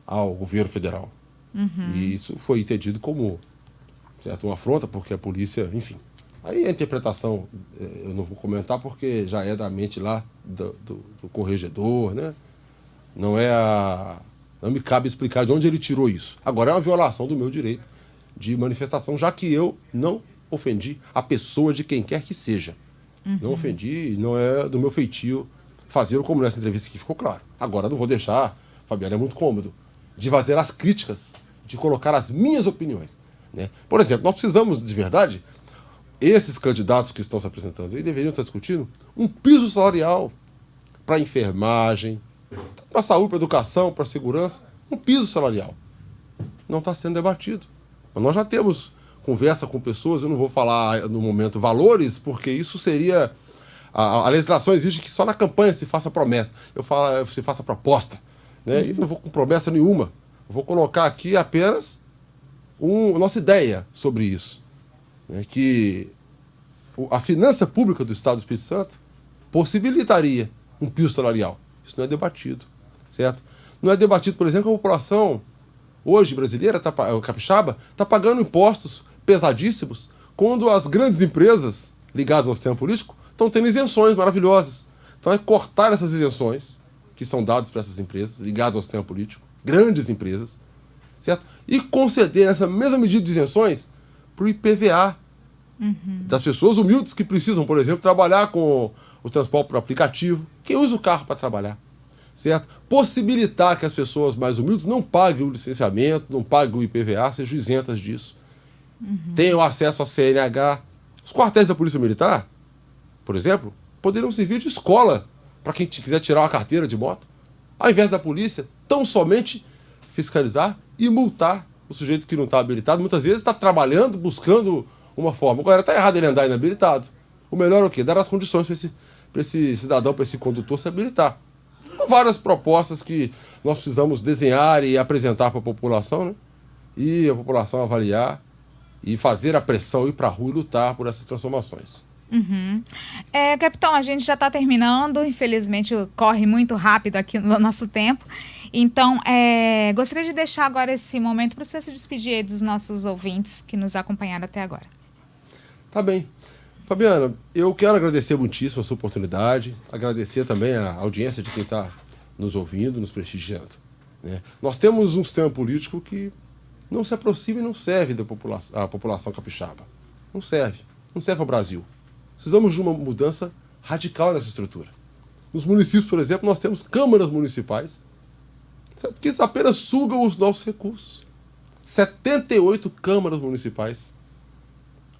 ao governo federal. E isso foi entendido como, certo, uma afronta, porque a polícia, enfim. Aí a interpretação, eu não vou comentar porque já é da mente lá do corregedor, né? Não me cabe explicar de onde ele tirou isso. Agora é uma violação do meu direito de manifestação, já que eu não ofendi a pessoa de quem quer que seja. Não ofendi, não é do meu feitio fazer como nessa entrevista que ficou claro. Agora não vou deixar, Fabiano, é muito cômodo, de fazer as críticas, de colocar as minhas opiniões, né? Por exemplo, nós precisamos de verdade, esses candidatos que estão se apresentando aí deveriam estar discutindo um piso salarial para enfermagem, para a saúde, para a educação, para a segurança, um piso salarial. Não está sendo debatido. Mas nós já temos conversa com pessoas, eu não vou falar no momento valores, porque isso seria... A legislação exige que só na campanha se faça promessa, se faça proposta, né? E não vou com promessa nenhuma. Eu vou colocar aqui apenas a nossa ideia sobre isso. Que a finança pública do Estado do Espírito Santo possibilitaria um piso salarial. Isso não é debatido, certo? Não é debatido, por exemplo, que a população hoje brasileira, capixaba, está pagando impostos pesadíssimos quando as grandes empresas ligadas ao sistema político estão tendo isenções maravilhosas. Então é cortar essas isenções que são dadas para essas empresas ligadas ao sistema político, grandes empresas, certo? E conceder essa mesma medida de isenções para o IPVA das pessoas humildes que precisam, por exemplo, trabalhar com o transporte por aplicativo, quem usa o carro para trabalhar, certo? Possibilitar que as pessoas mais humildes não paguem o licenciamento, não paguem o IPVA, sejam isentas disso. Tenham acesso ao CNH. Os quartéis da Polícia Militar, por exemplo, poderiam servir de escola para quem quiser tirar uma carteira de moto, ao invés da polícia tão somente fiscalizar e multar o sujeito que não está habilitado. Muitas vezes está trabalhando, buscando uma forma. Agora, está errado ele andar inabilitado. O melhor é o quê? Dar as condições para esse cidadão, para esse condutor se habilitar. São várias propostas que nós precisamos desenhar e apresentar para a população, né? E a população avaliar e fazer a pressão, ir para a rua e lutar por essas transformações. Capitão, a gente já está terminando, infelizmente corre muito rápido aqui no nosso tempo. Então, gostaria de deixar agora esse momento para o senhor se despedir aí dos nossos ouvintes que nos acompanharam até agora. Tá bem. Fabiana, eu quero agradecer muitíssimo a sua oportunidade, agradecer também a audiência de quem está nos ouvindo, nos prestigiando, né? Nós temos um sistema político que não se aproxima e não serve à população capixaba. Não serve ao Brasil. Precisamos de uma mudança radical nessa estrutura. Nos municípios, por exemplo, nós temos câmaras municipais que apenas sugam os nossos recursos. 78 câmaras municipais,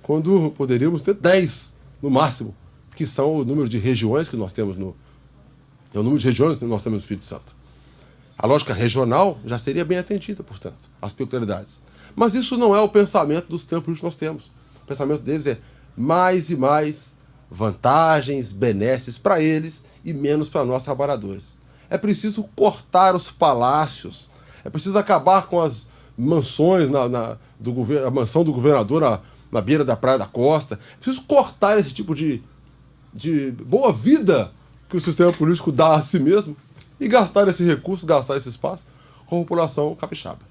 quando poderíamos ter 10 no máximo, que são o número de regiões que nós temos é o número de regiões que nós temos no Espírito Santo. A lógica regional já seria bem atendida, portanto, às peculiaridades. Mas isso não é o pensamento dos tempos que nós temos. O pensamento deles é mais e mais vantagens, benesses para eles e menos para nós trabalhadores. É preciso cortar os palácios, é preciso acabar com as mansões, a mansão do governador na beira da Praia da Costa. É preciso cortar esse tipo de boa vida que o sistema político dá a si mesmo e gastar esse recurso, gastar esse espaço com a população capixaba.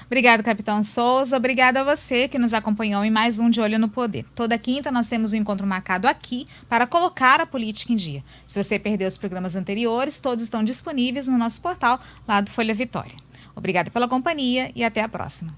Obrigado, capitão Souza. Obrigada a você que nos acompanhou em mais um De Olho no Poder. Toda quinta nós temos um encontro marcado aqui para colocar a política em dia. Se você perdeu os programas anteriores, todos estão disponíveis no nosso portal lá do Folha Vitória. Obrigada pela companhia e até a próxima.